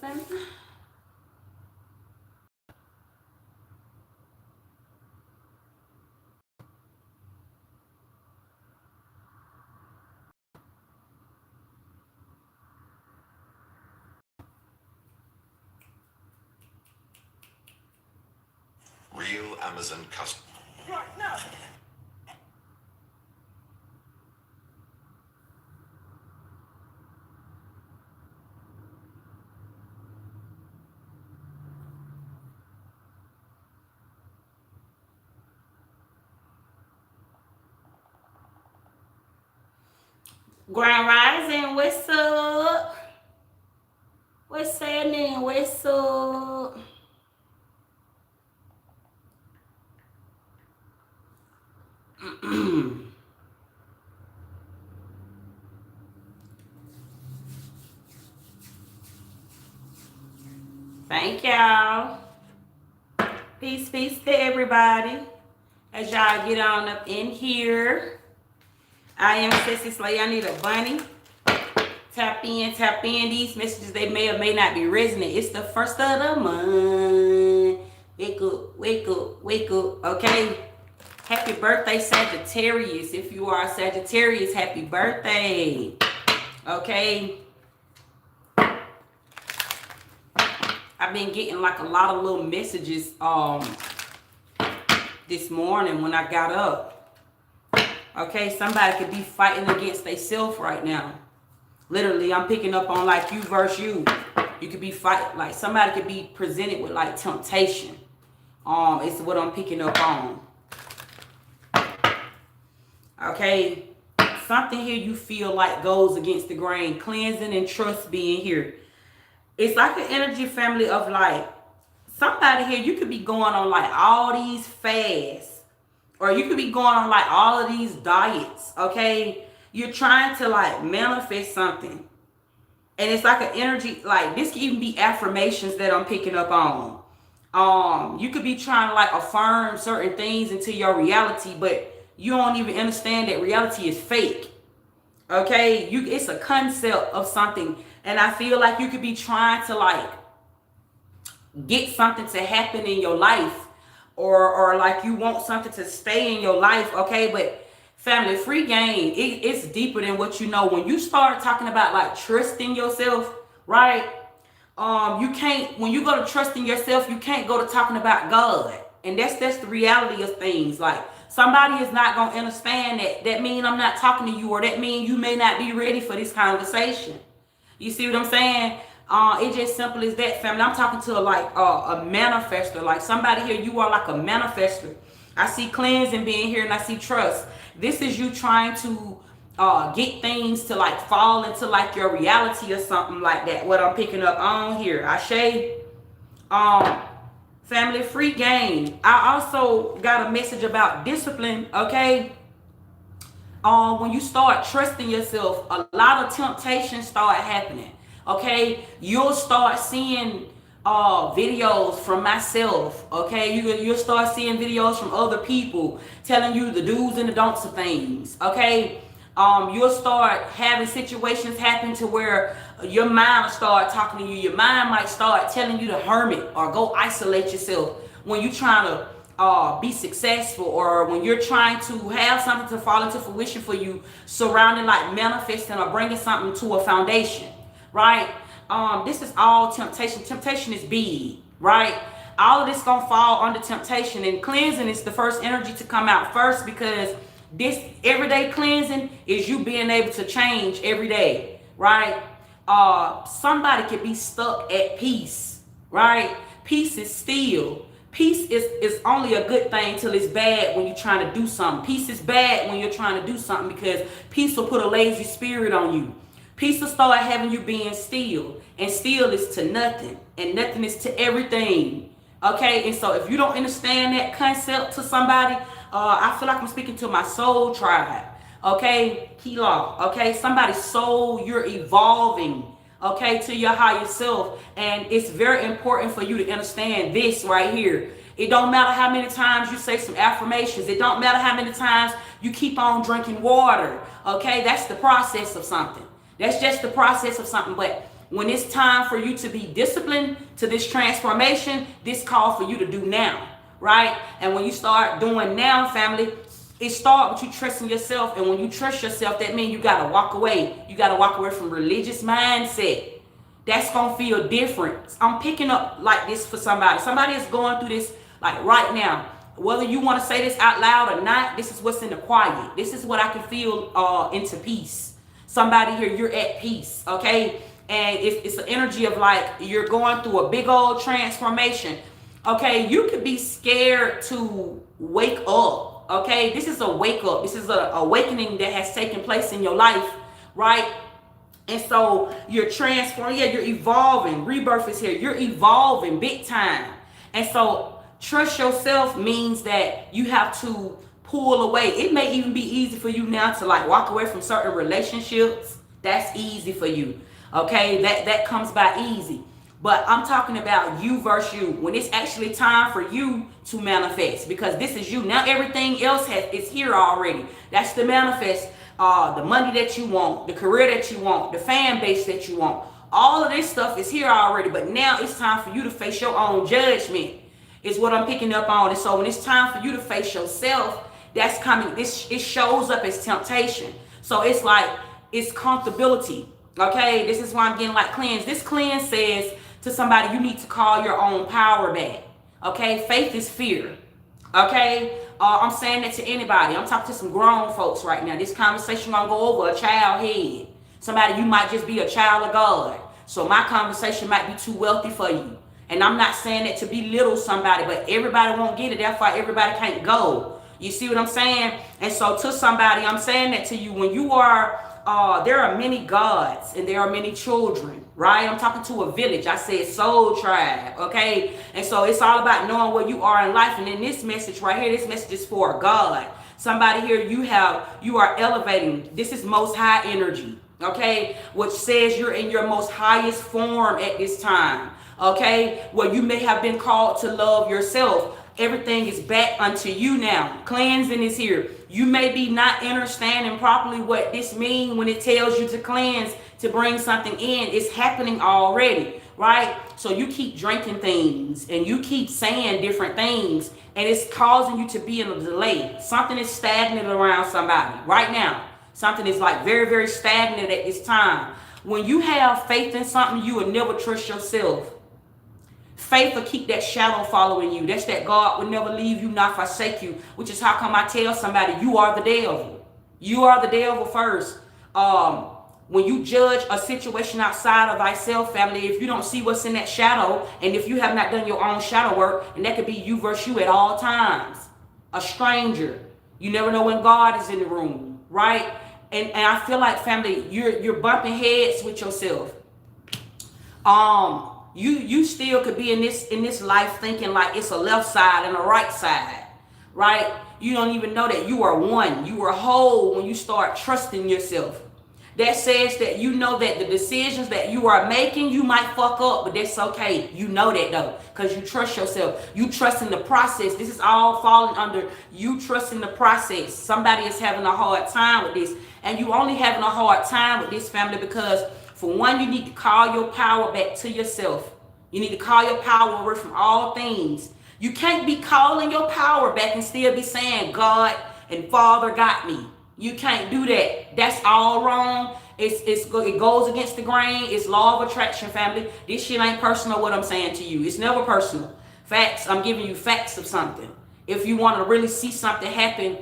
family. Real Amazon customer. Right, no. Grand Rising, what's up? What's happening? What's up? Thank y'all. Peace, peace to everybody. As y'all get on up in here. I am Sissy Slay. I need a bunny. Tap in. These messages, they may or may not be resonant. It's the first of the month. Wake up, wake up, wake up. Okay. Happy birthday, Sagittarius. If you are a Sagittarius, happy birthday. Okay. I've been getting like a lot of little messages this morning when I got up. Okay, somebody could be fighting against themselves right now. Literally, I'm picking up on like you versus you. You could be fighting, like somebody could be presented with like temptation. It's what I'm picking up on. Okay, something here you feel like goes against the grain. Cleansing and trust being here. It's like an energy family of like, somebody here, you could be going on like all these fasts. Or you could be going on like all of these diets, okay? You're trying to like manifest something. And it's like an energy, like this could even be affirmations that I'm picking up on. You could be trying to like affirm certain things into your reality, but you don't even understand that reality is fake. Okay? It's a concept of something. And I feel like you could be trying to like get something to happen in your life. Or like you want something to stay in your life, okay? But family, free game, it's deeper than what you know. When you start talking about like trusting yourself, right? You can't, when you go to trusting yourself, you can't go to talking about God. And that's the reality of things. Like somebody is not going to understand that. That means I'm not talking to you, or that means you may not be ready for this conversation. You see what I'm saying? It's just simple as that, family. I'm talking to a manifester, like somebody here. You are like a manifester. I see cleansing being here, and I see trust. This is you trying to get things to like fall into like your reality or something like that. What I'm picking up on here, Ashe. Family, free game. I also got a message about discipline. Okay. When you start trusting yourself, a lot of temptations start happening. Okay, you'll start seeing videos from myself. Okay, you'll start seeing videos from other people telling you the do's and the don'ts of things. Okay, you'll start having situations happen to where your mind will start talking to you. Your mind might start telling you to hermit or go isolate yourself when you're trying to be successful, or when you're trying to have something to fall into fruition for you, surrounding like manifesting or bringing something to a foundation. Right? This is all temptation. Temptation is big, right? All of this gonna fall under temptation, and cleansing is the first energy to come out first, because this everyday cleansing is you being able to change every day, right? Somebody could be stuck at peace, right? Peace is still. Peace is only a good thing till it's bad when you're trying to do something. Peace is bad when you're trying to do something, because peace will put a lazy spirit on you. Peace will start having you being still, and still is to nothing, and nothing is to everything. Okay, and so if you don't understand that concept to somebody, I feel like I'm speaking to my soul tribe. Okay, Kila. Okay, somebody's soul, you're evolving. Okay, to your higher self, and it's very important for you to understand this right here. It don't matter how many times you say some affirmations. It don't matter how many times you keep on drinking water. Okay, that's the process of something. That's just the process of something. But when it's time for you to be disciplined to this transformation, this call for you to do now, right? And when you start doing now, family, it starts with you trusting yourself. And when you trust yourself, that means you got to walk away. You got to walk away from religious mindset. That's going to feel different. I'm picking up like this for somebody. Somebody is going through this like right now. Whether you want to say this out loud or not, this is what's in the quiet. This is what I can feel into peace. Somebody here, you're at peace, okay? And it's an energy of like you're going through a big old transformation, okay? You could be scared to wake up, okay? This is a wake up. This is an awakening that has taken place in your life, right? And so you're transforming, yeah, you're evolving. Rebirth is here. You're evolving big time. And so trust yourself means that you have to pull away. It may even be easy for you now to like walk away from certain relationships. That's easy for you. Okay, that comes by easy. But I'm talking about you versus you. When it's actually time for you to manifest, because this is you. Now everything else is here already. That's the manifest. The money that you want, the career that you want, the fan base that you want. All of this stuff is here already. But now it's time for you to face your own judgment, is what I'm picking up on. And so when it's time for you to face yourself, that's coming. It shows up as temptation. So it's like, it's comfortability. Okay, this is why I'm getting like cleanse. This cleanse says to somebody, you need to call your own power back. Okay, faith is fear. Okay, I'm saying that to anybody. I'm talking to some grown folks right now. This conversation gonna go over a child head. Somebody, you might just be a child of God. So my conversation might be too wealthy for you. And I'm not saying that to belittle somebody, but everybody won't get it. That's why everybody can't go. You see what I'm saying? And so to somebody, I'm saying that to you. When you are, there are many gods and there are many children, right? I'm talking to a village. I said soul tribe, okay? And so it's all about knowing where you are in life. And in this message right here, this message is for God. Somebody here, you are elevating. This is most high energy, okay? Which says you're in your most highest form at this time, okay? Where you may have been called to love yourself. Everything is back unto you now. Cleansing is here. You may be not understanding properly what this means when it tells you to cleanse, to bring something in. It's happening already, right? So you keep drinking things and you keep saying different things, and it's causing you to be in a delay. Something is stagnant around somebody right now. Something is like very, very stagnant at this time. When you have faith in something, you will never trust yourself. Faith will keep that shadow following you. That's that God will never leave you, not forsake you, which is how come I tell somebody, you are the devil. You are the devil first. When you judge a situation outside of thyself, family, if you don't see what's in that shadow, and if you have not done your own shadow work, and that could be you versus you at all times, a stranger. You never know when God is in the room, right? And I feel like, family, you're bumping heads with yourself. You still could be in this life thinking like it's a left side and a right side, right? You don't even know that you are one. You are whole when you start trusting yourself. That says that you know that the decisions that you are making, you might fuck up, but that's okay. You know that though, because you trust yourself. You trust in the process. This is all falling under you trusting the process. Somebody is having a hard time with this, and you only having a hard time with this, family, because for one, you need to call your power back to yourself. You need to call your power away from all things. You can't be calling your power back and still be saying God and Father got me. You can't do that. That's all wrong. It goes against the grain. It's law of attraction, family. This shit ain't personal, what I'm saying to you. It's never personal. Facts, I'm giving you facts of something. If you want to really see something happen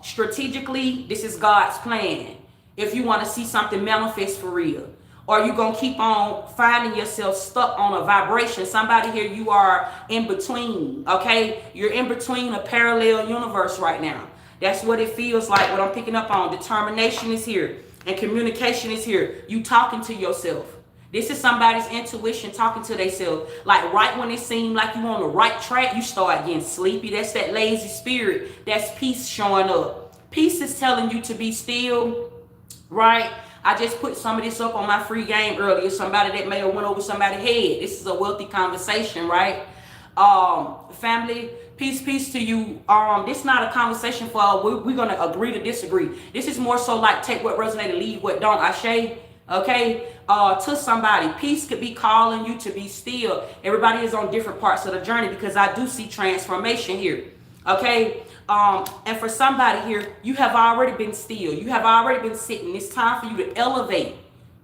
strategically, this is God's plan. If you want to see something manifest for real, or you're going to keep on finding yourself stuck on a vibration. Somebody here, you are in between, okay? You're in between a parallel universe right now. That's what it feels like, what I'm picking up on. Determination is here and communication is here. You talking to yourself. This is somebody's intuition talking to themselves. Like right when it seems like you on the right track, you start getting sleepy. That's that lazy spirit. That's peace showing up. Peace is telling you to be still, right? I just put some of this up on my free game earlier. Somebody that may have went over somebody's head. This is a wealthy conversation, right? Family, peace to you. This is not a conversation for we're gonna agree to disagree. This is more so like take what resonated, leave what don't. Ashe, Okay, to somebody, peace could be calling you to be still. Everybody is on different parts of the journey because I do see transformation here. Okay, and for somebody here, you have already been still. You have already been sitting. It's time for you to elevate.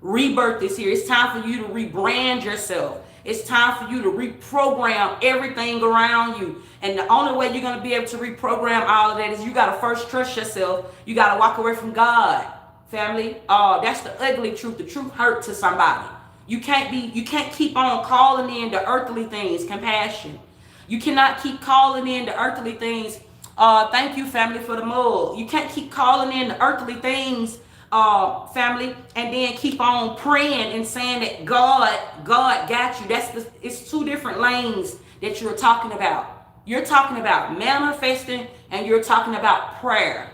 Rebirth is here. It's time for you to rebrand yourself. It's time for you to reprogram everything around you. And the only way you're going to be able to reprogram all of that is you got to first trust yourself. You got to walk away from God, family. That's the ugly truth. The truth hurt to somebody. You can't keep on calling in the earthly things, compassion. You cannot keep calling in the earthly things. Thank you, family, for the mug. You can't keep calling in the earthly things, family, and then keep on praying and saying that God got you. It's two different lanes that you're talking about. You're talking about manifesting, and you're talking about prayer.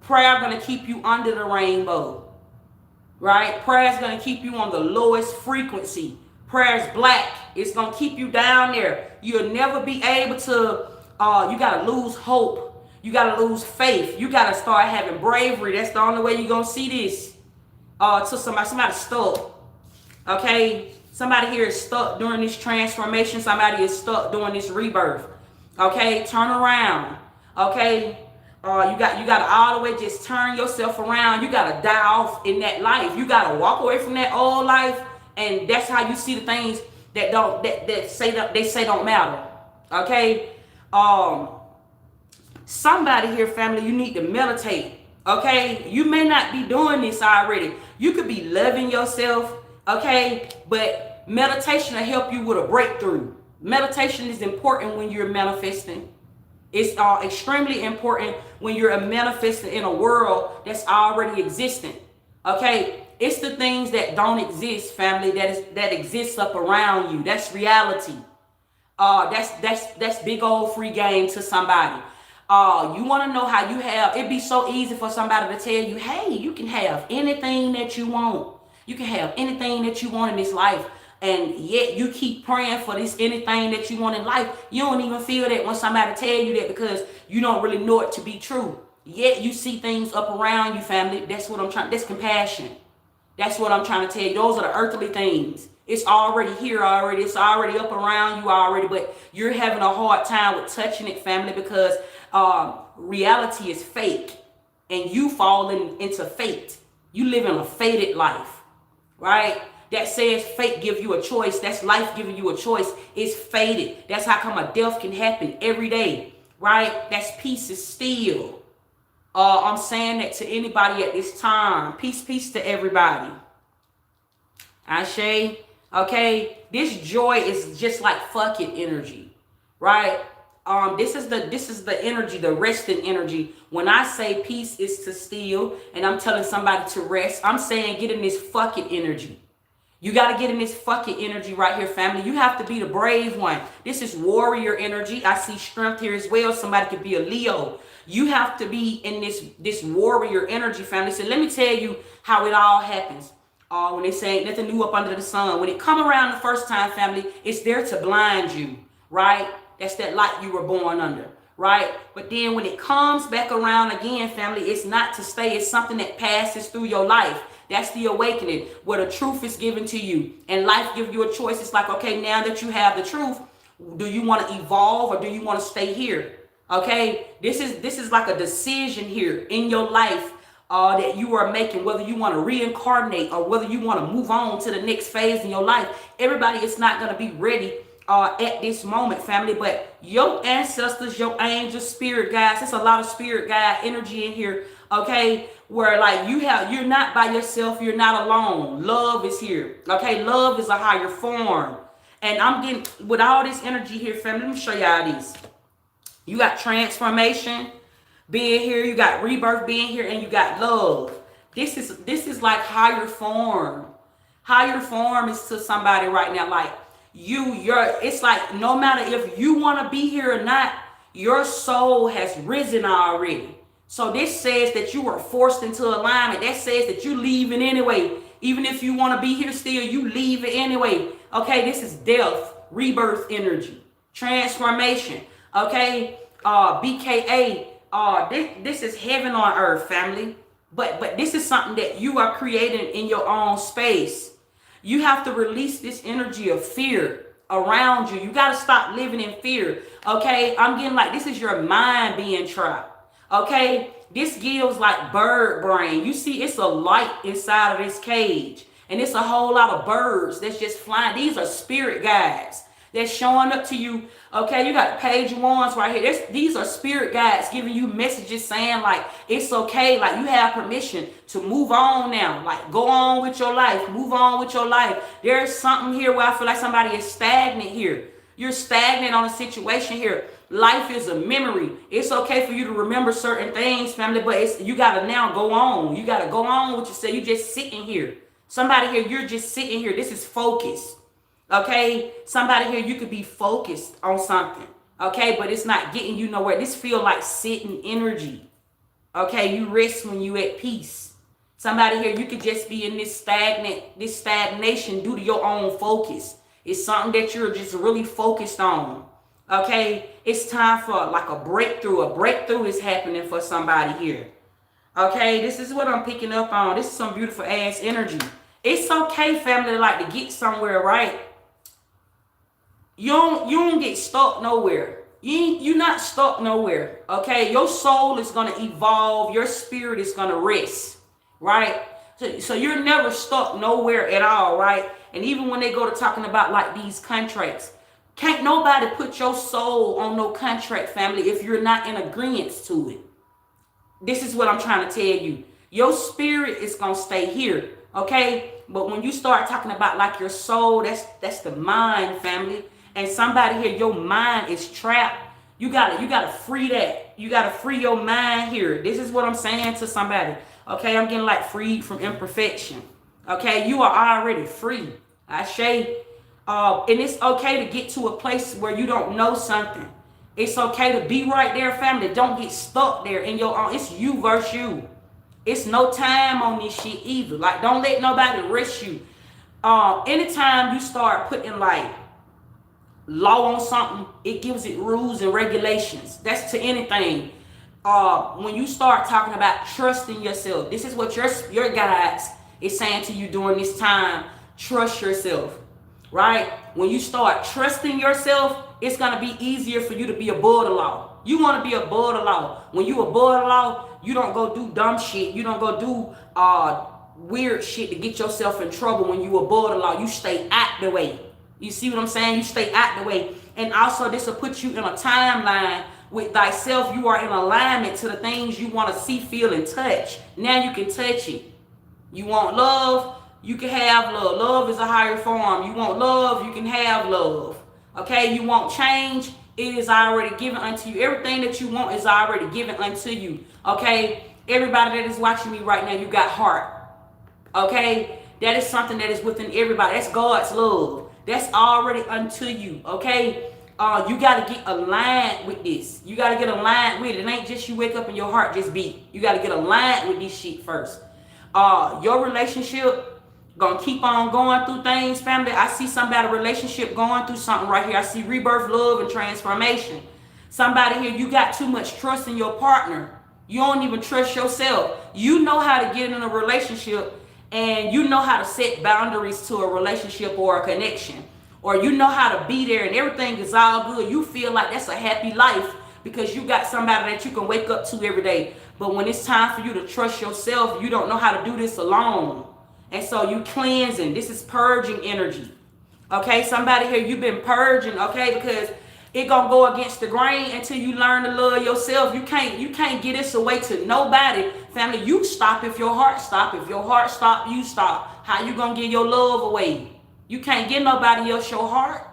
Prayer going to keep you under the rainbow, right? Prayer is going to keep you on the lowest frequency. Prayer is black. It's going to keep you down there. You'll never be able to, you got to lose hope. You got to lose faith. You got to start having bravery. That's the only way you're going to see this. To somebody stuck. Okay? Somebody here is stuck during this transformation. Somebody is stuck during this rebirth. Okay? Turn around. Okay? You got to all the way just turn yourself around. You got to die off in that life. You got to walk away from that old life. And that's how you see the things that say don't matter. Okay? Somebody here, family, you need to meditate. Okay? You may not be doing this already. You could be loving yourself. Okay? But meditation will help you with a breakthrough. Meditation is important when you're manifesting. It's extremely important when you're manifesting in a world that's already existent. Okay? It's the things that don't exist, family, that exists up around you. That's reality. That's big old free game to somebody. You want to know how you have, it'd be so easy for somebody to tell you, hey, you can have anything that you want. You can have anything that you want in this life. And yet you keep praying for this anything that you want in life. You don't even feel that when somebody tell you that because you don't really know it to be true. Yet you see things up around you, family. That's what I'm trying, that's compassion. That's what I'm trying to tell you. Those are the earthly things. It's already here already. It's already up around you already, but you're having a hard time with touching it, family, because reality is fake and you falling into fate. You live in a fated life, right? That says fate give you a choice. That's life giving you a choice. It's fated. That's how come a death can happen every day, right? That's peace is still. I'm saying that to anybody at this time. Peace to everybody. Ashe. Okay, this joy is just like fuck it energy, right? This is the energy, the resting energy. When I say peace is to still, and I'm telling somebody to rest, I'm saying get in this fuck it energy. You got to get in this fuck it energy right here, family. You have to be the brave one. This is warrior energy. I see strength here as well. Somebody could be a Leo. You have to be in this warrior energy, family. So let me tell you how it all happens. When they say nothing new up under the sun. When it come around the first time, family, it's there to blind you, right? That's that light you were born under, right? But then when it comes back around again, family, it's not to stay. It's something that passes through your life. That's the awakening, where the truth is given to you. And life gives you a choice. It's like, okay, now that you have the truth, do you want to evolve or do you want to stay here? Okay, this is like a decision here in your life that you are making, whether you want to reincarnate or whether you want to move on to the next phase in your life. Everybody is not going to be ready at this moment, family, but your ancestors, your angels, spirit guides, there's a lot of spirit guide energy in here, okay, where like you're not by yourself, you're not alone. Love is here, okay? Love is a higher form. And I'm getting, with all this energy here, family, let me show y'all these. You got transformation being here, you got rebirth being here, and you got love. This is like higher form. Higher form is to somebody right now, like it's like no matter if you want to be here or not, your soul has risen already. So this says that you were forced into alignment. That says that you leaving anyway. Even if you want to be here still, you leave it anyway. Okay, this is death, rebirth energy, transformation. Okay, BKA. This is heaven on earth, family. But this is something that you are creating in your own space. You have to release this energy of fear around you. You got to stop living in fear. Okay, I'm getting like this is your mind being trapped. Okay, this gives like bird brain. You see, it's a light inside of this cage, and it's a whole lot of birds that's just flying. These are spirit guides that's showing up to you. Okay, you got page ones right here. These are spirit guides giving you messages saying like it's okay, like you have permission to move on now, like go on with your life, move on with your life. There's something here where I feel like somebody is stagnant here. You're stagnant on a situation here. Life is a memory. It's okay for you to remember certain things, family, but you gotta now go on. You gotta go on with yourself. You just sitting here. Somebody here, you're just sitting here. This is focus. Okay, somebody here, you could be focused on something, okay, but it's not getting you nowhere. This feel like sitting energy. Okay, you rest when you at peace. Somebody here, you could just be in this stagnation due to your own focus. It's something that you're just really focused on. Okay, it's time for like a breakthrough. A breakthrough is happening for somebody here. Okay, this is what I'm picking up on. This is some beautiful ass energy. It's okay, family, like to get somewhere, right? You don't get stuck nowhere. You're not stuck nowhere. Okay, your soul is gonna evolve. Your spirit is gonna rest, right? So you're never stuck nowhere at all, right? And even when they go to talking about like these contracts, can't nobody put your soul on no contract, family, if you're not in agreement to it. This is what I'm trying to tell you. Your spirit is gonna stay here, okay? But when you start talking about like your soul, that's the mind, family. And somebody here, your mind is trapped. You gotta free that. You gotta free your mind here. This is what I'm saying to somebody. Okay, I'm getting like freed from imperfection. Okay, you are already free. I say, and it's okay to get to a place where you don't know something. It's okay to be right there, family. Don't get stuck there in your own. It's you versus you. It's no time on this shit either. Like, don't let nobody rush you. Anytime you start putting like law on something, it gives it rules and regulations. That's to anything. When you start talking about trusting yourself, this is what your guides is saying to you during this time. Trust yourself, right? When you start trusting yourself, it's gonna be easier for you to be above the law. You want to be above the law. When you above the law, you don't go do dumb shit. You don't go do weird shit to get yourself in trouble. When you above the law, you stay out the way. You see what I'm saying? You stay out the way. And also this will put you in a timeline with thyself. You are in alignment to the things you want to see, feel, and touch. Now you can touch it. You want love, you can have love. Love is a higher form. You want love, you can have love. Okay, you want change, it is already given unto you. Everything that you want is already given unto you. Okay, everybody that is watching me right now, you got heart. Okay, that is something that is within everybody. That's God's love. That's already unto you, okay? You got to get aligned with this. You got to get aligned with it. It ain't just you wake up and your heart just beat. You got to get aligned with this shit first. Your relationship gonna keep on going through things, family. I see somebody relationship going through something right here. I see rebirth, love, and transformation. Somebody here, you got too much trust in your partner. You don't even trust yourself. You know how to get in a relationship, and you know how to set boundaries to a relationship or a connection, or you know how to be there and everything is all good. You feel like that's a happy life because you got somebody that you can wake up to every day. But when it's time for you to trust yourself, you don't know how to do this alone. And so you cleansing. This is purging energy. Okay, somebody here, you've been purging, okay, because it gonna go against the grain until you learn to love yourself. You can't get this away to nobody. Family, you stop if your heart stop. If your heart stop, you stop. How you gonna give your love away? You can't give nobody else your heart.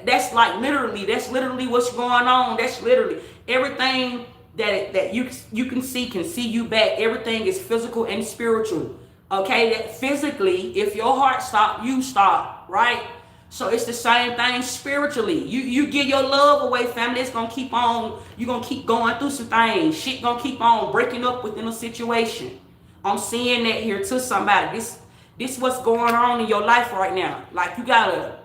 That's literally what's going on. That's literally everything that you can see you back. Everything is physical and spiritual. Okay, that physically, if your heart stop, you stop, right? So it's the same thing spiritually. You give your love away, family. It's gonna keep on. You're gonna keep going through some things. Shit gonna keep on breaking up within a situation. I'm seeing that here to somebody. This what's going on in your life right now. Like, you gotta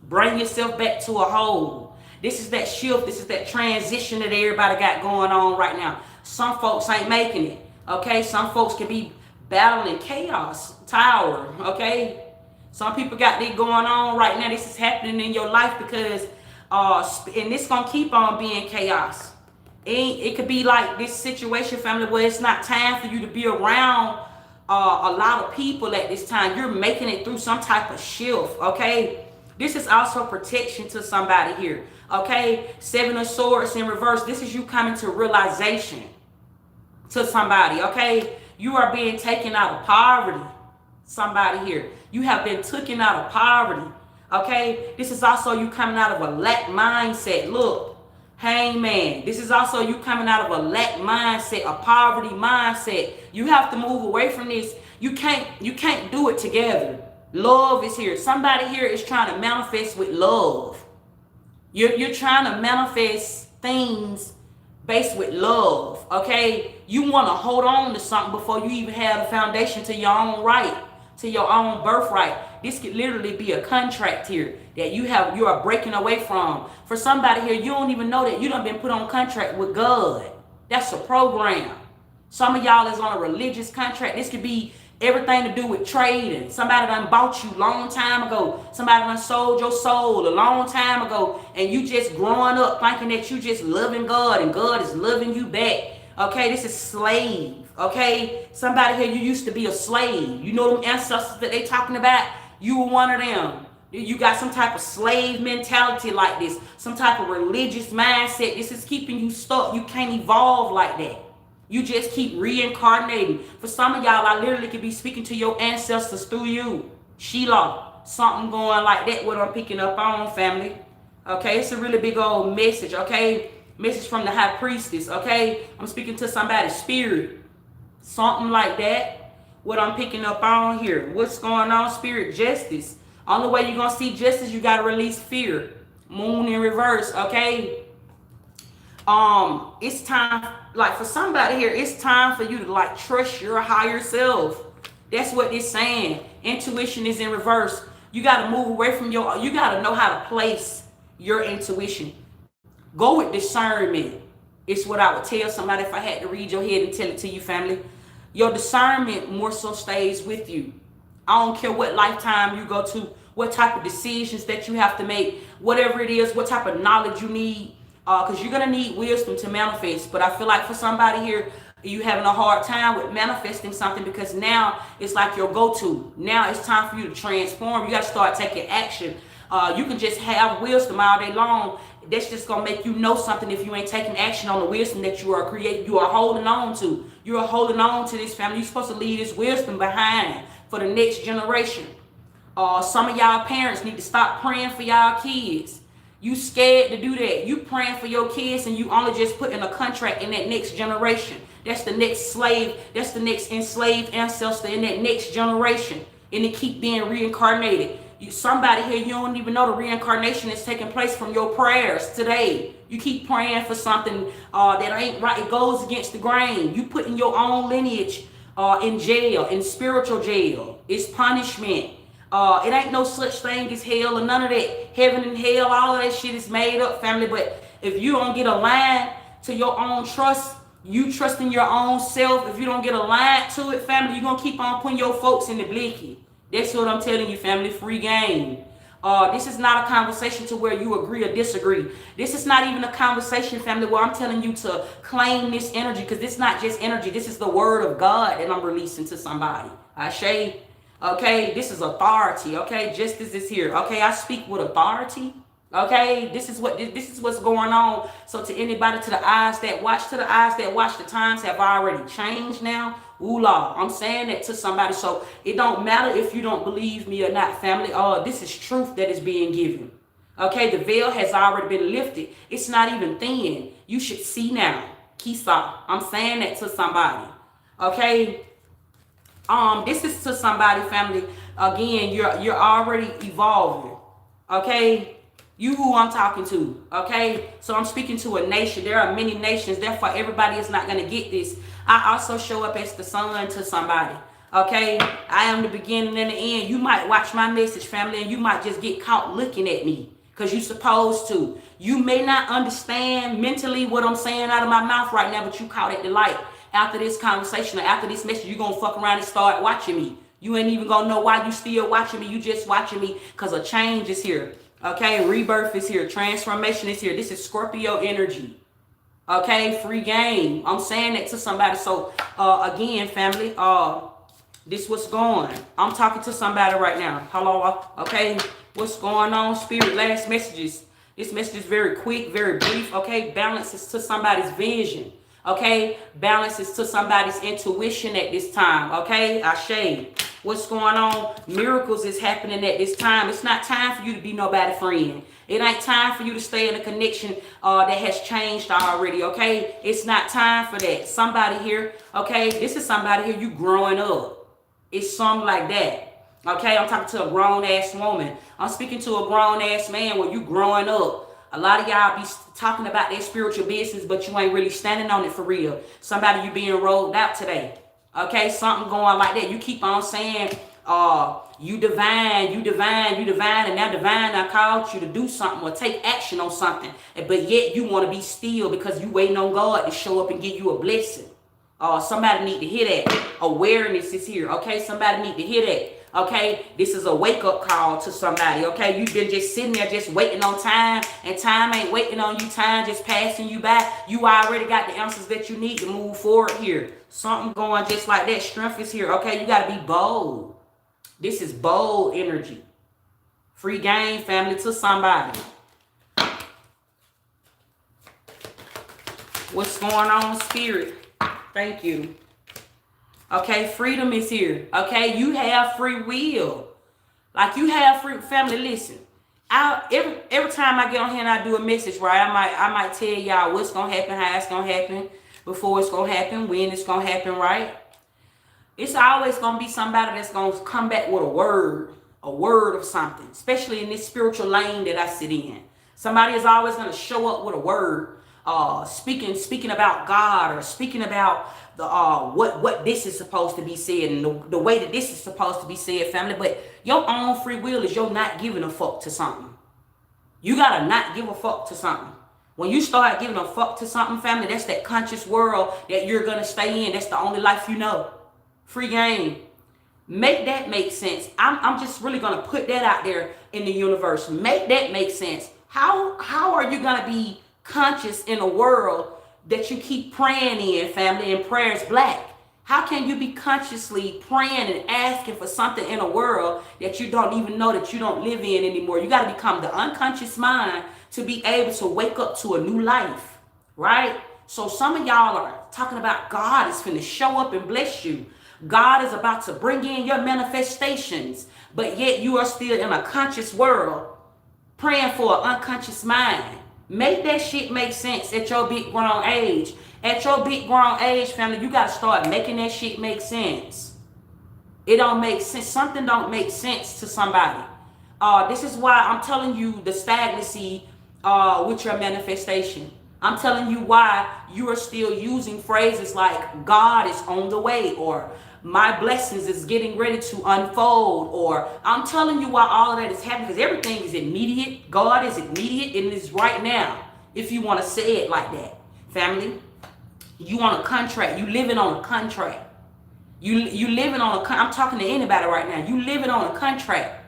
bring yourself back to a whole. This is that shift. This is that transition that everybody got going on right now. Some folks ain't making it. Okay, some folks can be battling chaos tower. Okay, some people got this going on right now. This is happening in your life because and this gonna keep on being chaos. It could be like this situation, family, where it's not time for you to be around a lot of people at this time. You're making it through some type of shift. Okay, this is also protection to somebody here. Okay, Seven of Swords in reverse. This is you coming to realization to somebody. Okay, you are being taken out of poverty. Somebody here, you have been taken out of poverty. Okay, this is also you coming out of a lack mindset. Look, Hangman, this is also you coming out of a lack mindset, a poverty mindset. You have to move away from this. You can't do it together. Love is here. Somebody here is trying to manifest with love. You're trying to manifest things based with love. Okay, you want to hold on to something before you even have the foundation to your own right, to your own birthright. This could literally be a contract here that you are breaking away from. For somebody here, you don't even know that you done been put on contract with God. That's a program. Some of y'all is on a religious contract. This could be everything to do with trading. Somebody done bought you long time ago. Somebody done sold your soul a long time ago. And you just growing up thinking that you just loving God and God is loving you back. Okay, this is slave. Okay, somebody here, you used to be a slave. You know them ancestors that they talking about? You were one of them. You got some type of slave mentality like this. Some type of religious mindset. This is keeping you stuck. You can't evolve like that. You just keep reincarnating. For some of y'all, I literally could be speaking to your ancestors through you. Sheila, something going like that, what I'm picking up on, family. Okay, it's a really big old message, okay? Message from the high priestess, okay? I'm speaking to somebody's spirit. Something like that, what I'm picking up on here. What's going on, spirit? Justice. Only way you're going to see justice, you got to release fear. Moon in reverse, okay? It's time, like for somebody here, it's time for you to like trust your higher self. That's what it's saying. Intuition is in reverse. You got to move away from you got to know how to place your intuition. Go with discernment. It's what I would tell somebody if I had to read your head and tell it to you, family. Your discernment more so stays with you. I don't care what lifetime you go to, what type of decisions that you have to make, whatever it is, what type of knowledge you need. Because you're going to need wisdom to manifest. But I feel like for somebody here, you having a hard time with manifesting something because now it's like your go-to. Now it's time for you to transform. You got to start taking action. You can just have wisdom all day long. That's just going to make you know something if you ain't taking action on the wisdom that you are you are holding on to. You are holding on to this, family. You're supposed to leave this wisdom behind for the next generation. Some of y'all parents need to stop praying for y'all kids. You scared to do that. You praying for your kids and you only just put in a contract in that next generation. That's the next slave. That's the next enslaved ancestor in that next generation. And it keep being reincarnated. Somebody here, you don't even know the reincarnation is taking place from your prayers today. You keep praying for something that ain't right. It goes against the grain. You putting your own lineage in jail, in spiritual jail. It's punishment. It ain't no such thing as hell or none of that. Heaven and hell, all of that shit is made up, family. But if you don't get aligned to your own trust, you trusting your own self, if you don't get aligned to it, family, you're going to keep on putting your folks in the blinky. That's what I'm telling you, family. Free game. This is not a conversation to where you agree or disagree. This is not even a conversation, family, where I'm telling you to claim this energy, because this is not just energy. This is the word of God that I'm releasing to somebody. Ashe. Okay, this is authority. Okay, justice is here. Okay, I speak with authority. Okay, this is what's going on. So to anybody, to the eyes that watch, the times have already changed now. Ooh, Lord, I'm saying that to somebody. So it don't matter if you don't believe me or not, family. This is truth that is being given. Okay, the veil has already been lifted. It's not even thin. You should see now. Kisa, I'm saying that to somebody. Okay. This is to somebody, family. Again, you're already evolving. Okay. You who I'm talking to, okay? So I'm speaking to a nation. There are many nations. Therefore, everybody is not going to get this. I also show up as the sun to somebody, okay? I am the beginning and the end. You might watch my message, family, and you might just get caught looking at me because you're supposed to. You may not understand mentally what I'm saying out of my mouth right now, but you caught at the light. after this conversation or after this message, you're going to fuck around and start watching me. You ain't even going to know why you still watching me. You just watching me because a change is here. Okay, rebirth is here. Transformation is here. This is Scorpio energy. Okay, free game. I'm saying that to somebody. So, again, family, this what's going. I'm talking to somebody right now. Hello, okay? What's going on, spirit? Last messages. This message is very quick, very brief, okay? Balance is to somebody's vision, okay? Balance is to somebody's intuition at this time, okay? Ashe. What's going on? Miracles is happening at this time. It's not time for you to be nobody's friend. It ain't time for you to stay in a connection that has changed already, okay? It's not time for that. Somebody here, okay? This is somebody here, you growing up. It's something like that. Okay, I'm talking to a grown-ass woman. I'm speaking to a grown-ass man when you growing up. A lot of y'all be talking about their spiritual business, but you ain't really standing on it for real. Somebody you being rolled out today. Okay, something going like that. You keep on saying, you divine, and now divine I called you to do something or take action on something. But yet you want to be still because you waiting on God to show up and give you a blessing. Somebody need to hear that. Awareness is here. Okay, somebody need to hear that. Okay, this is a wake-up call to somebody. Okay, you've been just sitting there just waiting on time, and time ain't waiting on you. Time just passing you by. You already got the answers that you need to move forward here. Something going just like that. Strength is here. Okay, you got to be bold. This is bold energy. Free game, family, to somebody. What's going on, spirit? Thank you. Okay, freedom is here. Okay, you have free will. Like you have free family. Listen, every time I get on here and I do a message, right? I might tell y'all what's gonna happen, how it's gonna happen, before it's gonna happen, when it's gonna happen, right? It's always gonna be somebody that's gonna come back with a word of something, especially in this spiritual lane that I sit in. Somebody is always gonna show up with a word, speaking about God or speaking about the what this is supposed to be said and the way that this is supposed to be said, family. But your own free will is your not giving a fuck to something. You gotta not give a fuck to something. When you start giving a fuck to something, family, that's that conscious world that you're gonna stay in. That's the only life you know. Free game. Make that make sense. I'm just really gonna put that out there in the universe. Make that make sense. How are you gonna be conscious in a world that you keep praying in, family, and prayer is black? How can you be consciously praying and asking for something in a world that you don't even know that you don't live in anymore? You got to become the unconscious mind to be able to wake up to a new life, right? So some of y'all are talking about God is finna show up and bless you. God is about to bring in your manifestations, but yet you are still in a conscious world praying for an unconscious mind. Make that shit make sense at your big grown age. At your big grown age, family, you got to start making that shit make sense. It don't make sense. Something don't make sense to somebody. This is why I'm telling you the stagnancy with your manifestation. I'm telling you why you are still using phrases like God is on the way, or my blessings is getting ready to unfold, or I'm telling you why all of that is happening, because everything is immediate. God is immediate and it is right now, if you want to say it like that. Family, you on a contract. You living on a contract. You living on a I'm talking to anybody right now. You living on a contract.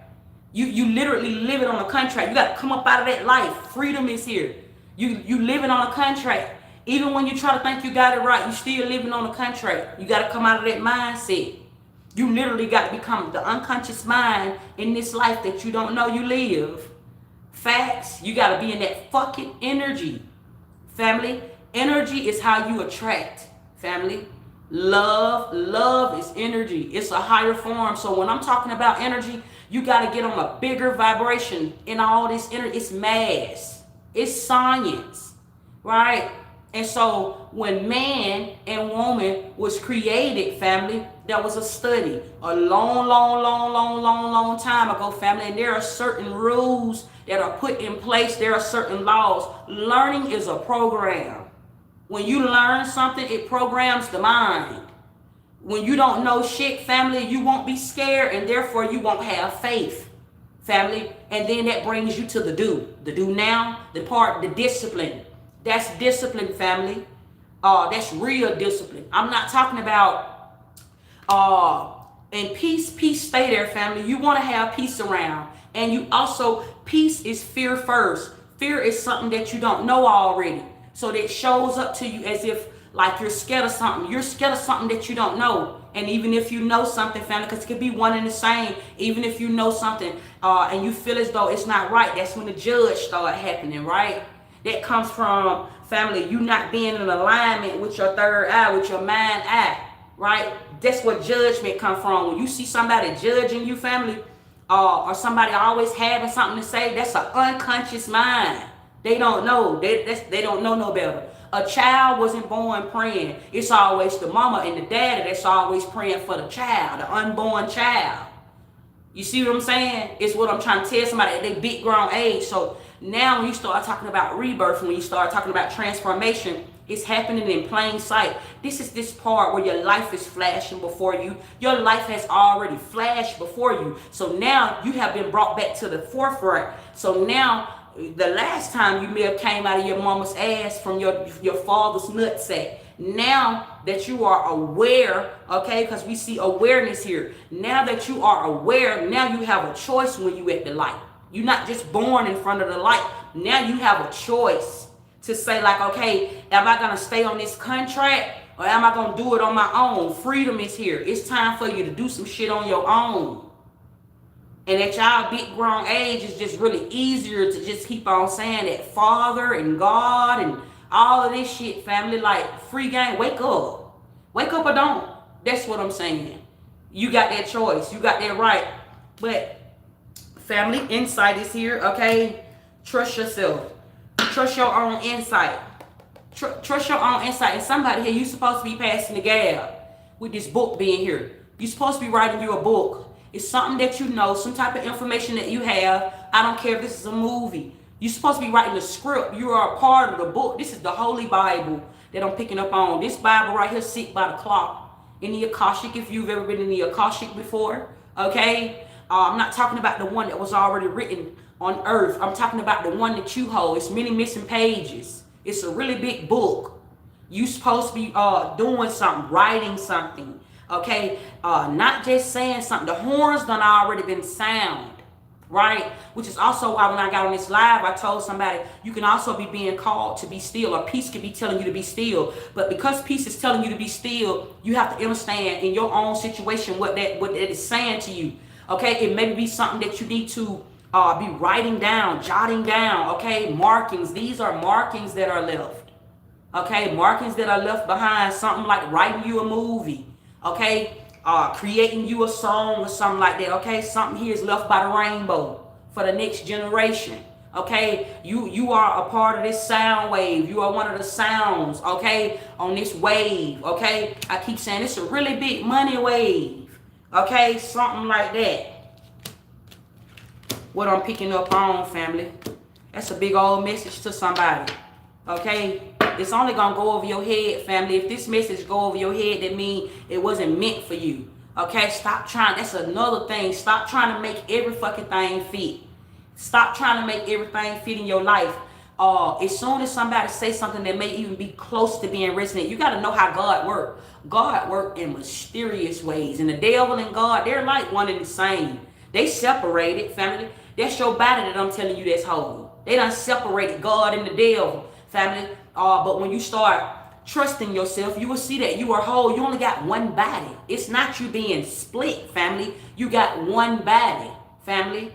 You literally living on a contract. You got to come up out of that life. Freedom is here. You living on a contract. Even when you try to think you got it right, you still living on a contract. You got to come out of that mindset. You literally got to become the unconscious mind in this life that you don't know you live. Facts. You got to be in that fucking energy. Family, energy is how you attract. Family, love is energy. It's a higher form. So when I'm talking about energy, you got to get on a bigger vibration in all this energy. It's mass. It's science, right? And so when man and woman was created, family, there was a study a long time ago, family. And there are certain rules that are put in place. There are certain laws. Learning is a program. When you learn something, it programs the mind. When you don't know shit, family, you won't be scared, and therefore you won't have faith. Family, and then that brings you to the do now, the discipline. That's discipline, family. That's real discipline. I'm not talking about and peace stay there, family. You want to have peace around. And you also, peace is fear first. Fear is something that you don't know already. So that shows up to you as if like you're scared of something. You're scared of something that you don't know. And even if you know something, family, because it could be one and the same. Even if you know something and you feel as though it's not right, that's when the judge start happening, right? That comes from, family, you not being in alignment with your third eye, with your mind eye, right? That's where judgment come from. When you see somebody judging you, family, or somebody always having something to say, that's an unconscious mind. They don't know. They don't know no better. A child wasn't born praying. It's always the mama and the daddy that's always praying for the child, the unborn child. You see what I'm saying? It's what I'm trying to tell somebody at their big grown age. So now when you start talking about rebirth, when you start talking about transformation, it's happening in plain sight. This is this part where your life is flashing before you. Your life has already flashed before you. So now you have been brought back to the forefront. So now the last time you may have came out of your mama's ass from your father's nutsack. Now that you are aware, okay, because we see awareness here. Now that you are aware, now you have a choice when you at the light. You're not just born in front of the light. Now you have a choice to say like, okay, am I going to stay on this contract or am I going to do it on my own? Freedom is here. It's time for you to do some shit on your own. And at y'all big grown age, it's just really easier to just keep on saying that Father and God and all of this shit, family, like free game. Wake up. Wake up or don't. That's what I'm saying. You got that choice. You got that right. But family, insight is here, okay? Trust yourself. Trust your own insight. Trust your own insight. And somebody here, you're supposed to be passing the gap with this book being here. You're supposed to be writing you a book. It's something that you know, some type of information that you have. I don't care if this is a movie. You're supposed to be writing a script. You are a part of the book. This is the Holy Bible that I'm picking up on. This Bible right here sit by the clock in the Akashic, if you've ever been in the Akashic before, okay? I'm not talking about the one that was already written on earth. I'm talking about the one that you hold. It's many missing pages. It's a really big book. You're supposed to be doing something, writing something. Okay, not just saying something. The horns done already been sound, right? Which is also why when I got on this live, I told somebody you can also be being called to be still, or peace can be telling you to be still. But because peace is telling you to be still, you have to understand in your own situation what that is saying to you. Okay, it may be something that you need to be writing down, jotting down. Okay, markings. These are markings that are left. Okay, markings that are left behind. Something like writing you a movie. Okay, creating you a song or something like that. Okay, something here is left by the rainbow for the next generation. Okay, you are a part of this sound wave. You are one of the sounds, okay, on this wave. Okay, I keep saying it's a really big money wave. Okay, something like that. What I'm picking up on, family, that's a big old message to somebody. Okay, it's only gonna go over your head, family. If this message go over your head, that means it wasn't meant for you. Okay, stop trying. That's another thing. Stop trying to make every fucking thing fit. Stop trying to make everything fit in your life. As soon as somebody say something that may even be close to being resonant, you got to know how God works. God works in mysterious ways, and the devil and God, they're like one and the same. They separated, family. That's your body that I'm telling you that's whole. They done separated God and the devil. Family, but when you start trusting yourself, you will see that you are whole. You only got one body. It's not you being split, family. You got one body, family.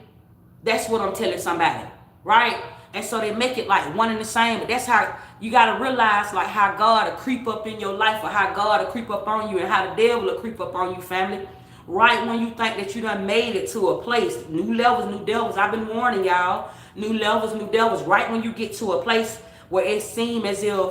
That's what I'm telling somebody, right? And so they make it like one and the same. But that's how you got to realize like how God will creep up in your life, or how God will creep up on you, and how the devil will creep up on you, family. Right when you think that you done made it to a place. New levels, new devils. I've been warning y'all. New levels, new devils. Right when you get to a place where it seems as if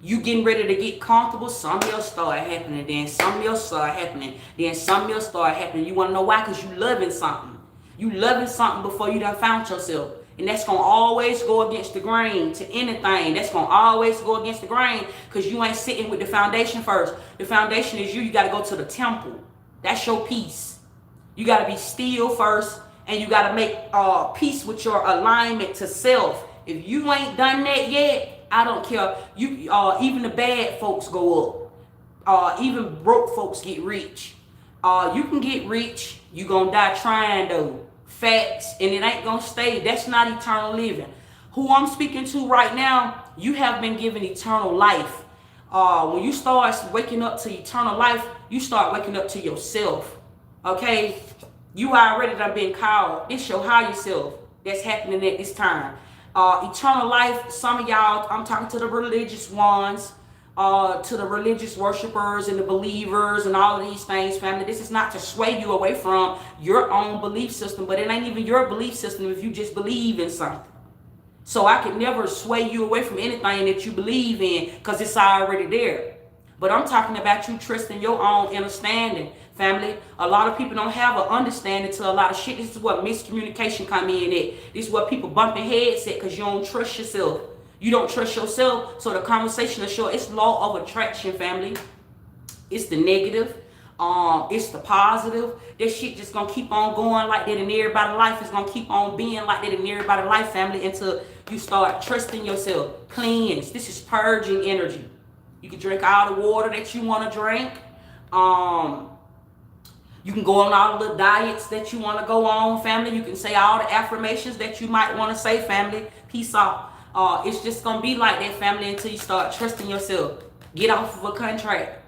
you getting ready to get comfortable, something else start happening, then something else start happening, then something else start happening. You want to know why? Because you loving something. You loving something before you done found yourself. And that's going to always go against the grain to anything. That's going to always go against the grain because you ain't sitting with the foundation first. The foundation is you. You got to go to the temple. That's your peace. You got to be still first, and you got to make peace with your alignment to self. If you ain't done that yet, I don't care. You even the bad folks go up. Even broke folks get rich. You can get rich. You gonna die trying though. Facts, and it ain't gonna stay. That's not eternal living. Who I'm speaking to right now, you have been given eternal life. When you start waking up to eternal life, you start waking up to yourself. Okay, you already done been called. It's your higher self that's happening at this time. Eternal life. Some of y'all, I'm talking to the religious ones, to the religious worshipers and the believers and all of these things, family. This is not to sway you away from your own belief system, but it ain't even your belief system if you just believe in something. So I could never sway you away from anything that you believe in because it's already there. But I'm talking about you trusting your own understanding, family. A lot of people don't have an understanding to a lot of shit. This is what miscommunication come in at. This is what people bumping heads at because you don't trust yourself. You don't trust yourself, so the conversation is short. It's law of attraction, family. It's the negative. It's the positive. This shit just gonna keep on going like that in everybody's life. It's gonna keep on being like that in everybody's life, family, until you start trusting yourself. Cleanse. This is purging energy. You can drink all the water that you want to drink. You can go on all the little diets that you want to go on, family. You can say all the affirmations that you might want to say, family. Peace out. It's just gonna be like that, family, until you start trusting yourself. Get off of a contract.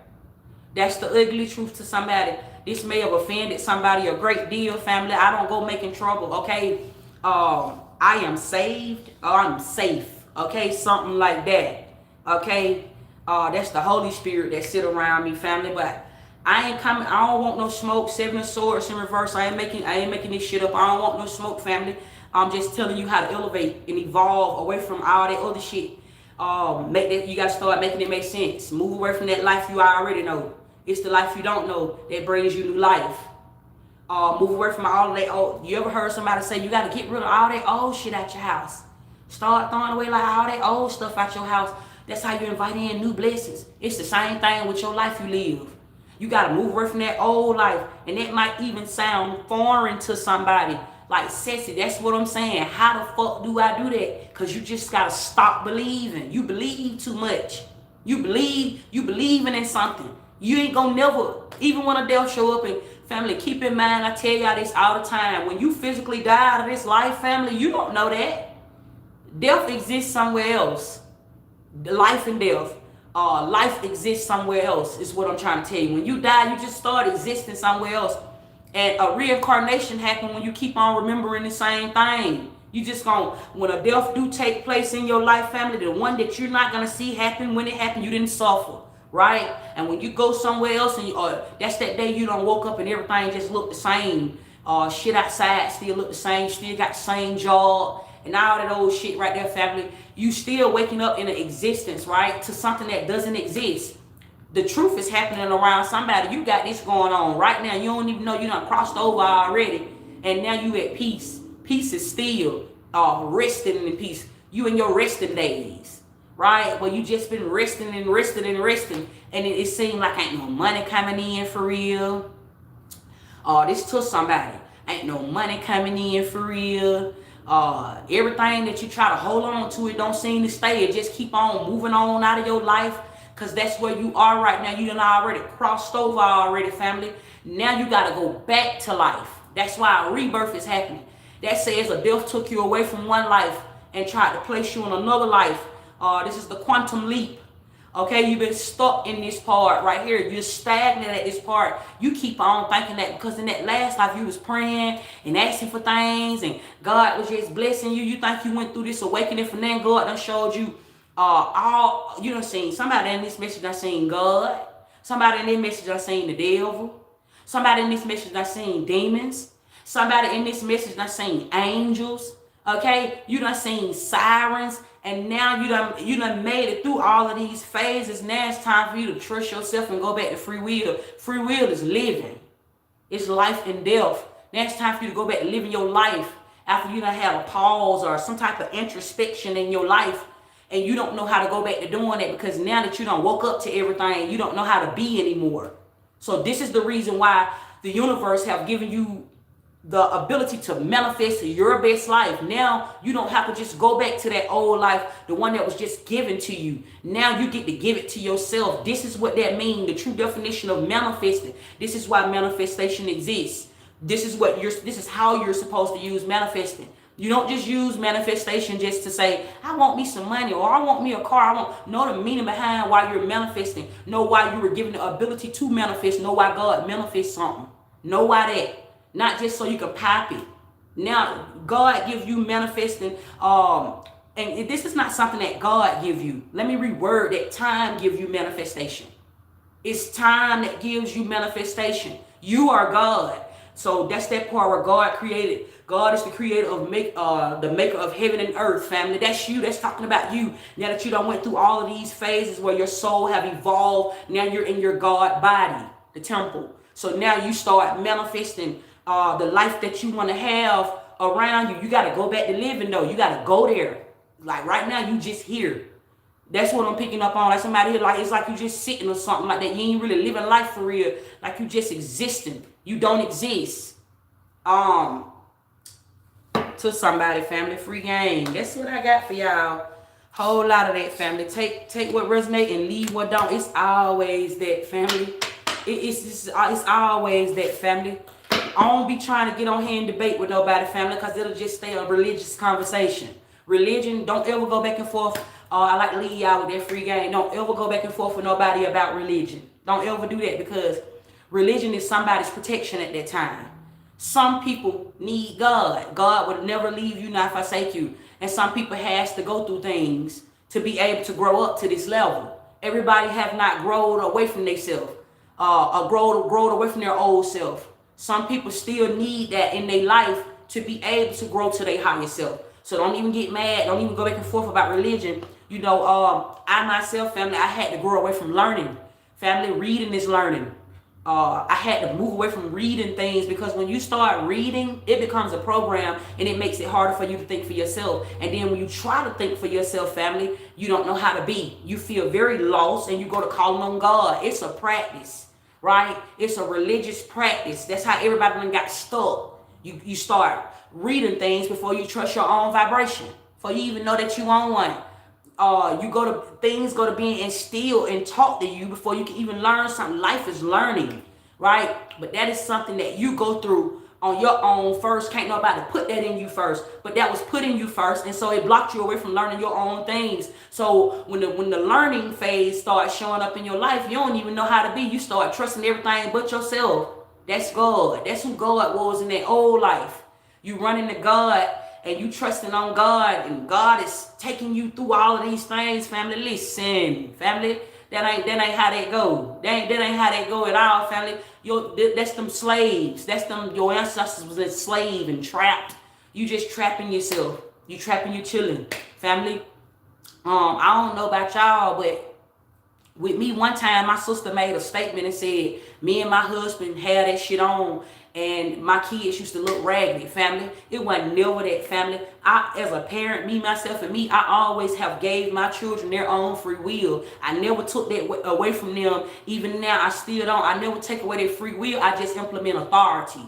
That's the ugly truth to somebody. This may have offended somebody a great deal, family. I don't go making trouble, okay? I am saved or I'm safe, okay? Something like that, okay? That's the Holy Spirit that sit around me, family. But I ain't coming. I don't want no smoke. 7 of Swords in reverse. I ain't making this shit up. I don't want no smoke, family. I'm just telling you how to elevate and evolve away from all that other shit. You gotta start making it make sense. Move away from that life you already know. It's the life you don't know that brings you new life. Move away from all of that old. You ever heard somebody say you gotta get rid of all that old shit out your house? Start throwing away like all that old stuff out your house. That's how you invite in new blessings. It's the same thing with your life you live. You gotta move away from that old life, and that might even sound foreign to somebody. Like, Ceci, that's what I'm saying. How the fuck do I do that? Because you just got to stop believing. You believe too much. You believing in something. You ain't going to never, even when a death show up, and family, keep in mind, I tell y'all this all the time. When you physically die out of this life, family, you don't know that. Death exists somewhere else. Life and death. Life exists somewhere else is what I'm trying to tell you. When you die, you just start existing somewhere else. And a reincarnation happens when you keep on remembering the same thing. You just gonna, when a death do take place in your life, family, the one that you're not gonna see happen, when it happened, you didn't suffer, right? And when you go somewhere else, and that's that day you done woke up and everything just looked the same. Shit outside still look the same, still got the same job, and all that old shit right there, family. You still waking up in an existence, right, to something that doesn't exist. The truth is happening around somebody. You got this going on right now. You don't even know you done crossed over already. And now you at peace. Peace is still resting in peace. You in your resting days, right? Where you just been resting and resting and resting. And it seems like ain't no money coming in for real. This took somebody. Ain't no money coming in for real. Everything that you try to hold on to, it don't seem to stay. It just keep on moving on out of your life. Because that's where you are right now. You done already crossed over already, family. Now you got to go back to life. That's why a rebirth is happening. That says a death took you away from one life and tried to place you in another life. This is the quantum leap. Okay, you've been stuck in this part right here. You're stagnant at this part. You keep on thinking that because in that last life you was praying and asking for things and God was just blessing you. You think you went through this awakening from then God done showed you you done seen somebody in this message done seen God. Somebody in this message done seen the devil. Somebody in this message done seen demons. Somebody in this message done seen angels. Okay, you done seen sirens, and now you done made it through all of these phases. Now it's time for you to trust yourself and go back to free will. Free will is living. It's life and death. Now it's time for you to go back to living your life after you done had a pause or some type of introspection in your life. And you don't know how to go back to doing that because now that you done woke up to everything, you don't know how to be anymore. So this is the reason why the universe have given you the ability to manifest your best life. Now you don't have to just go back to that old life, the one that was just given to you. Now you get to give it to yourself. This is what that means, the true definition of manifesting. This is why manifestation exists. This is how you're supposed to use manifesting. You don't just use manifestation just to say, I want me some money, or I want me a car. Know the meaning behind why you're manifesting. Know why you were given the ability to manifest. Know why God manifests something. Know why that. Not just so you can pop it. Now, God gives you manifesting, and this is not something that God gives you. Let me reword that. Time gives you manifestation. It's time that gives you manifestation. You are God. So that's that part where God created. God is the creator of the maker of heaven and earth, family. That's you. That's talking about you. Now that you done went through all of these phases where your soul have evolved, now you're in your God body, the temple. So now you start manifesting the life that you want to have around you. You got to go back to living, though. You got to go there. Like right now, you just here. That's what I'm picking up on. Like somebody here, like it's like you just sitting or something like that. You ain't really living life for real. Like you just existing. You don't exist. To somebody, family, free game. That's what I got for y'all. Whole lot of that, family. Take what resonate and leave what don't. It's always that, family. It's always that, family. I don't be trying to get on here and debate with nobody, family, because it'll just stay a religious conversation. Religion, don't ever go back and forth. I like to leave y'all with that free game. Don't ever go back and forth with nobody about religion. Don't ever do that, because religion is somebody's protection at that time. Some people need God. God would never leave you, not forsake you. And some people has to go through things to be able to grow up to this level. Everybody have not grown away from themselves, or grown away from their old self. Some people still need that in their life to be able to grow to their higher self. So don't even get mad. Don't even go back and forth about religion. You know, I myself, family, I had to grow away from learning. Family, reading is learning. I had to move away from reading things, because when you start reading, it becomes a program and it makes it harder for you to think for yourself. And then when you try to think for yourself, family, you don't know how to be. You feel very lost and you go to calling on God. It's a practice, right? It's a religious practice. That's how everybody done got stuck. You start reading things before you trust your own vibration, before you even know that you own one. Things go to being instilled and taught to you before you can even learn something. Life is learning, right? But that is something that you go through on your own first. Can't nobody put that in you first, but that was put in you first, and so it blocked you away from learning your own things. So when the learning phase starts showing up in your life, you don't even know how to be. You start trusting everything but yourself. That's God. That's who God was in that old life. You running to God and you trusting on God, and God is taking you through all of these things, family. Listen, family, that ain't how that go. That ain't how that go at all, family. That's them slaves. That's them, your ancestors was enslaved and trapped. You just trapping yourself. You trapping your children, family. I don't know about y'all, but with me one time, my sister made a statement and said, me and my husband had that shit on, and my kids used to look raggedy, family. It wasn't never that, family. I, as a parent, me, myself, and me, I always have gave my children their own free will. I never took that away from them. Even now, I still don't. I never take away their free will. I just implement authority.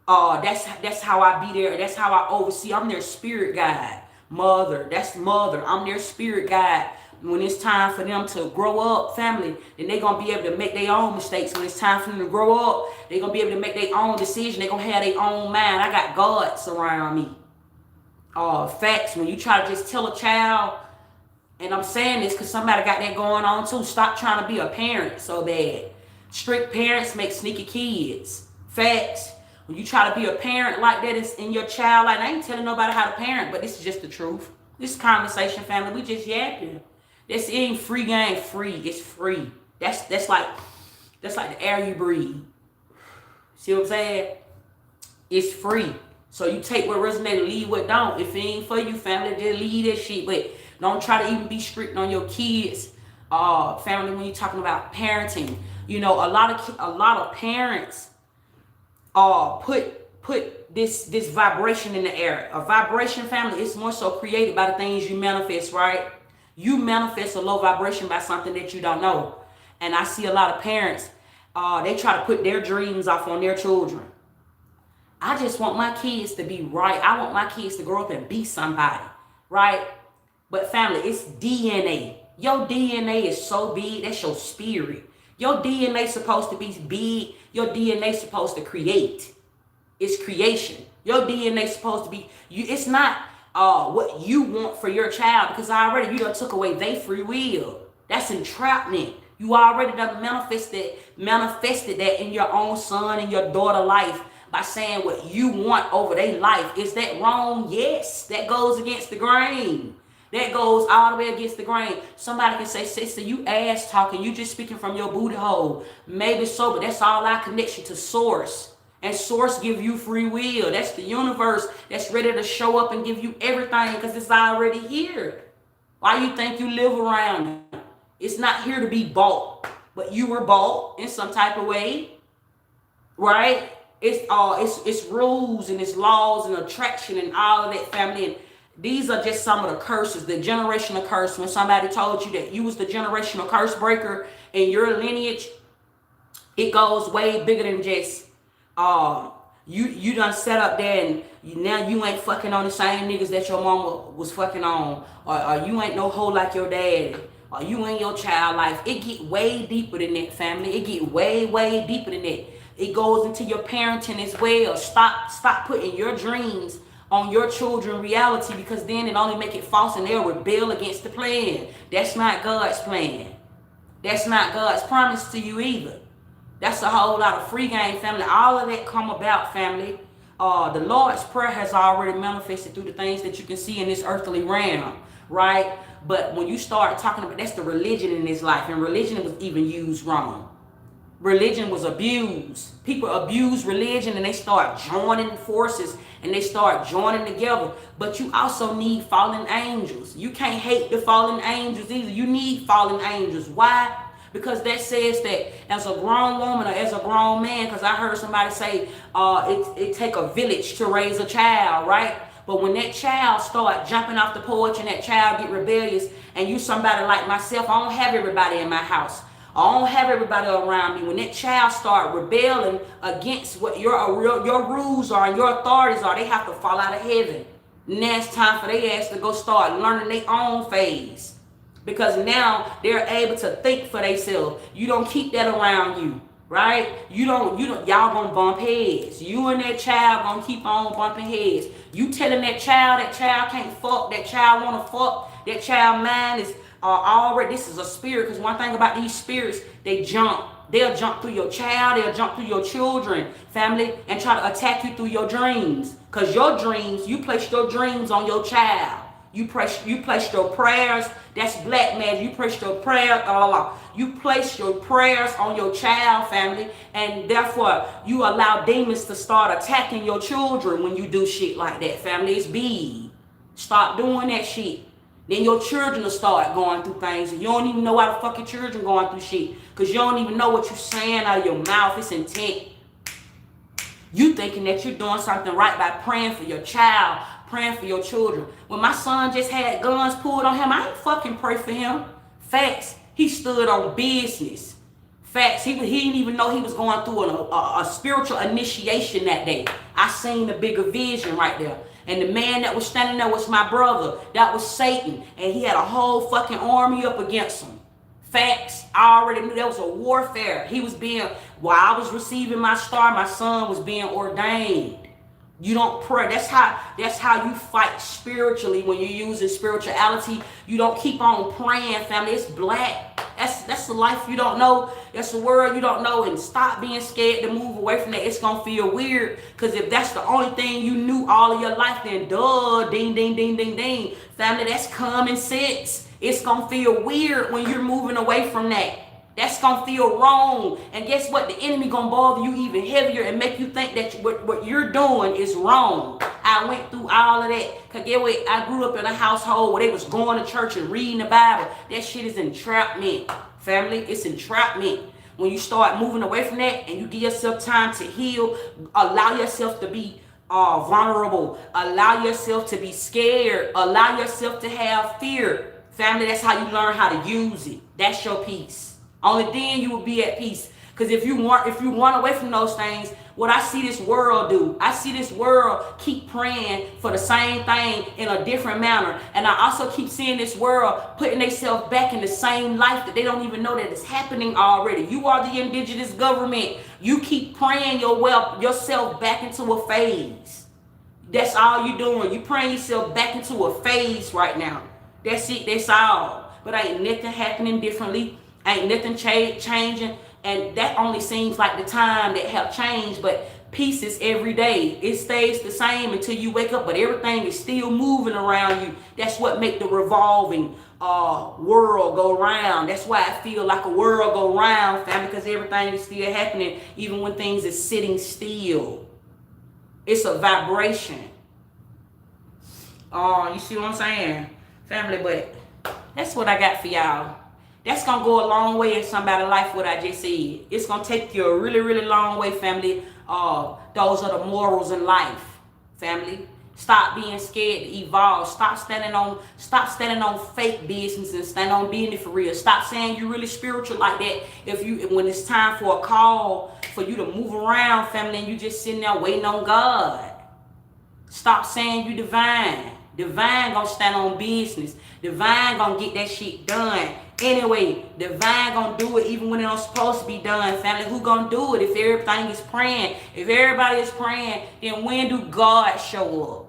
That's how I be there. That's how I oversee. I'm their spirit guide. Mother, that's mother. I'm their spirit guide. When it's time for them to grow up, family, then they're going to be able to make their own mistakes. When it's time for them to grow up, they're going to be able to make their own decision. They're going to have their own mind. I got gods around me. Facts. When you try to just tell a child, and I'm saying this because somebody got that going on too, stop trying to be a parent so bad. Strict parents make sneaky kids. Facts. When you try to be a parent like that, it's in your child. Like, I ain't telling nobody how to parent, but this is just the truth. This conversation, family, we just yapping. This ain't free game, free. It's free. That's like the air you breathe. See what I'm saying? It's free. So you take what resonates, leave what don't. If it ain't for you, family, just leave that shit. But don't try to even be strict on your kids. Family, when you're talking about parenting, you know, a lot of parents put this vibration in the air. A vibration, family, is more so created by the things you manifest, right? You manifest a low vibration by something that you don't know. And I see a lot of parents, they try to put their dreams off on their children. I just want my kids to be right. I want my kids to grow up and be somebody, right? But family, it's DNA. Your DNA is so big. That's your spirit. Your DNA supposed to be big. Your DNA supposed to create. It's creation. Your DNA supposed to be you. It's not what you want for your child, because already you done took away their free will. That's entrapment. You already done manifested that in your own son and your daughter life by saying what you want over their life. Is that wrong? Yes. That goes against the grain. That goes all the way against the grain. Somebody can say, sister, you ass talking. You just speaking from your booty hole. Maybe so, but that's all our connection to source. And source give you free will. That's the universe that's ready to show up and give you everything because it's already here. Why you think you live around it? It's not here to be bought, but you were bought in some type of way, right? It's rules and it's laws and attraction and all of that, family. And these are just some of the curses, the generational curse. When somebody told you that you was the generational curse breaker in your lineage, it goes way bigger than just you done set up there and now you ain't fucking on the same niggas that your mama was fucking on, or you ain't no hoe like your daddy, or you ain't your child life. It get way deeper than that, family. It get way deeper than that. It goes into your parenting as well. Stop putting your dreams on your children reality, because then it only make it false and they'll rebel against the plan. That's not God's plan. That's not God's promise to you either. That's a whole lot of free game, family. All of that come about, family. The Lord's Prayer has already manifested through the things that you can see in this earthly realm, right? But when you start talking about, that's the religion in this life, and religion was even used wrong. Religion was abused. People abuse religion and they start joining forces and they start joining together. But you also need fallen angels. You can't hate the fallen angels either. You need fallen angels. Why? Because that says that as a grown woman or as a grown man, because I heard somebody say it take a village to raise a child, right? But when that child start jumping off the porch and that child get rebellious, and you somebody like myself, I don't have everybody in my house. I don't have everybody around me. When that child start rebelling against what your rules are and your authorities are, they have to fall out of heaven. Now it's time for their ass to go start learning their own phase. Because now they're able to think for themselves. You don't keep that around you, right? You don't, y'all gonna bump heads. You and that child gonna keep on bumping heads. You telling that child can't fuck, that child wanna fuck, that child mind is already, this is a spirit. Because one thing about these spirits, they'll jump through your child, they'll jump through your children, family, and try to attack you through your dreams. Because your dreams, you place your dreams on your child. You place your prayers. That's black magic. You place your prayers. You place your prayers on your child, family, and therefore you allow demons to start attacking your children when you do shit like that, family. It's big. Stop doing that shit. Then your children will start going through things, and you don't even know why the fucking children going through shit, because you don't even know what you're saying out of your mouth. It's intent. You thinking that you're doing something right by praying for your child, praying for your children. When my son just had guns pulled on him, I ain't fucking pray for him. Facts. He stood on business. Facts. He didn't even know he was going through a spiritual initiation that day. I seen the bigger vision right there. And the man that was standing there was my brother. That was Satan. And he had a whole fucking army up against him. Facts. I already knew that was a warfare. He was while I was receiving my star, my son was being ordained. You don't pray. That's how you fight spiritually when you're using spirituality. You don't keep on praying, family. It's black. That's the life you don't know. That's the world you don't know. And stop being scared to move away from that. It's gonna feel weird. Because if that's the only thing you knew all of your life, then duh, ding, ding, ding, ding, ding. Family, that's common sense. It's gonna feel weird when you're moving away from that. That's gonna feel wrong. And guess what? The enemy gonna bother you even heavier and make you think that what you're doing is wrong. I went through all of that. Cause get what? I grew up in a household where they was going to church and reading the Bible. That shit is entrapment. Family, it's entrapment. When you start moving away from that and you give yourself time to heal, allow yourself to be vulnerable. Allow yourself to be scared. Allow yourself to have fear. Family, that's how you learn how to use it. That's your peace. Only then you will be at peace. Because if you run away from those things, what I see this world do, I see this world keep praying for the same thing in a different manner. And I also keep seeing this world putting themselves back in the same life that they don't even know that it's happening already. You are the indigenous government. You keep praying yourself back into a phase. That's all you're doing. You praying yourself back into a phase right now. That's it. That's all. But ain't nothing happening differently. Ain't nothing changing. And that only seems like the time that have changed, but peace is every day. It stays the same until you wake up, but everything is still moving around you. That's what make the revolving world go round. That's why I feel like a world go round, family, because everything is still happening, even when things is sitting still. It's a vibration. You see what I'm saying, family? But that's what I got for y'all. That's going to go a long way in somebody's life, what I just said. It's going to take you a really, really long way, family. Those are the morals in life, family. Stop being scared to evolve. Stop standing on fake business and stand on being it for real. Stop saying you're really spiritual like that when it's time for a call for you to move around, family, and you just sitting there waiting on God. Stop saying you divine. Divine gonna stand on business. Divine gonna get that shit done. Anyway, divine gonna do it even when it don't supposed to be done, family. Who gonna do it if everything is praying? If everybody is praying, then when do God show up?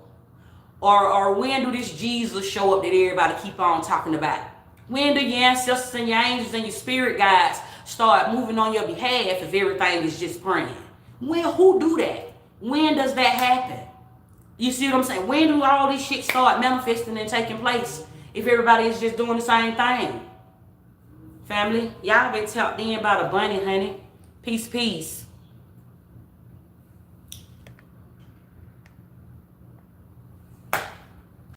Or when do this Jesus show up that everybody keep on talking about? When do your ancestors and your angels and your spirit guides start moving on your behalf if everything is just praying? Who do that? When does that happen? You see what I'm saying? When do all this shit start manifesting and taking place if everybody is just doing the same thing? Family, y'all been tapped in by the bunny, honey. Peace, peace.